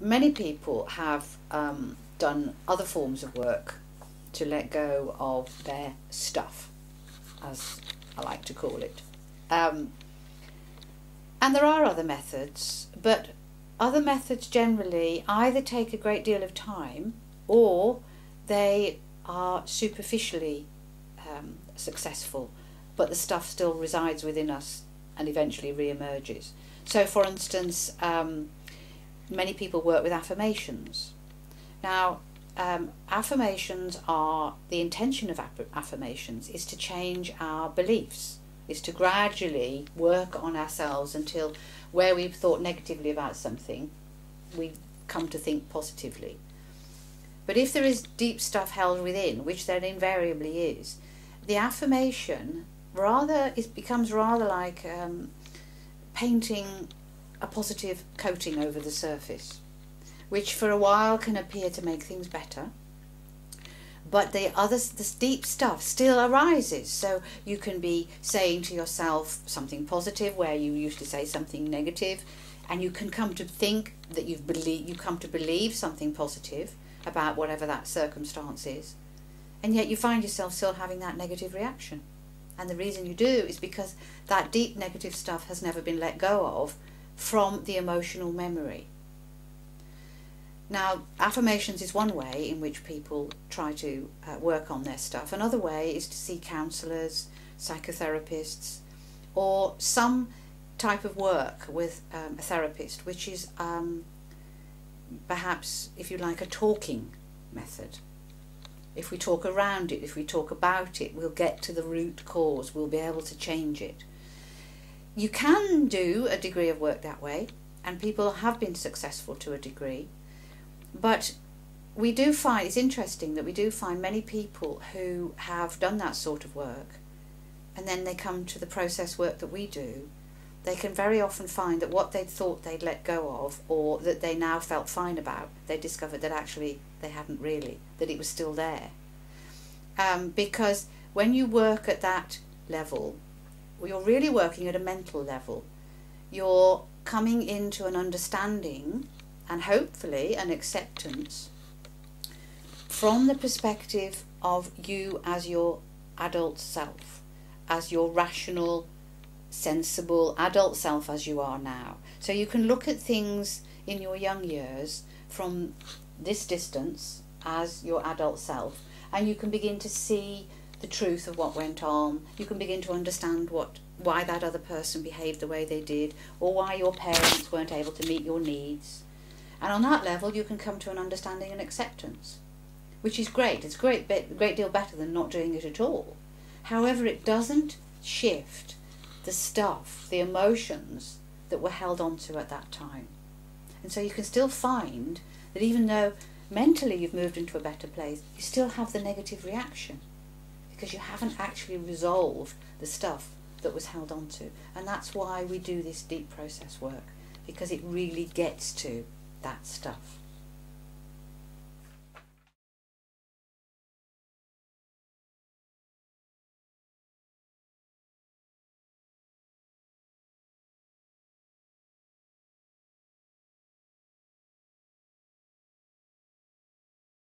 many people have done other forms of work to let go of their stuff, as I like to call it. And there are other methods, but other methods generally either take a great deal of time or they are superficially successful, but the stuff still resides within us and eventually re-emerges. So for instance, many people work with affirmations. Now, affirmations are, the intention of affirmations is to change our beliefs, is to gradually work on ourselves until where we've thought negatively about something, we come to think positively. But if there is deep stuff held within, which there invariably is, the affirmation becomes rather like painting a positive coating over the surface, which for a while can appear to make things better, but this deep stuff still arises. So you can be saying to yourself something positive where you used to say something negative, and you can come to think that you come to believe something positive about whatever that circumstance is, and yet you find yourself still having that negative reaction. And the reason you do is because that deep negative stuff has never been let go of from the emotional memory. Now, affirmations is one way in which people try to work on their stuff. Another way is to see counsellors, psychotherapists, or some type of work with a therapist, which is perhaps, if you like, a talking method. If we talk around it, if we talk about it, we'll get to the root cause, we'll be able to change it. You can do a degree of work that way, and people have been successful to a degree, but we do find, it's interesting that we do find many people who have done that sort of work, and then they come to the process work that we do, they can very often find that what they'd thought they'd let go of, or that they now felt fine about, they discovered that actually they hadn't really, that it was still there. Because when you work at that level, you're really working at a mental level. You're coming into an understanding and hopefully an acceptance from the perspective of you as your adult self, as your rational, sensible adult self as you are now. So you can look at things in your young years from this distance as your adult self, and you can begin to see the truth of what went on. You can begin to understand why that other person behaved the way they did, or why your parents weren't able to meet your needs. And on that level you can come to an understanding and acceptance, which is great. It's a great deal better than not doing it at all. However, it doesn't shift the stuff, the emotions that were held onto at that time. And so you can still find that even though mentally you've moved into a better place, you still have the negative reaction because you haven't actually resolved the stuff that was held onto. And that's why we do this deep process work, because it really gets to that stuff.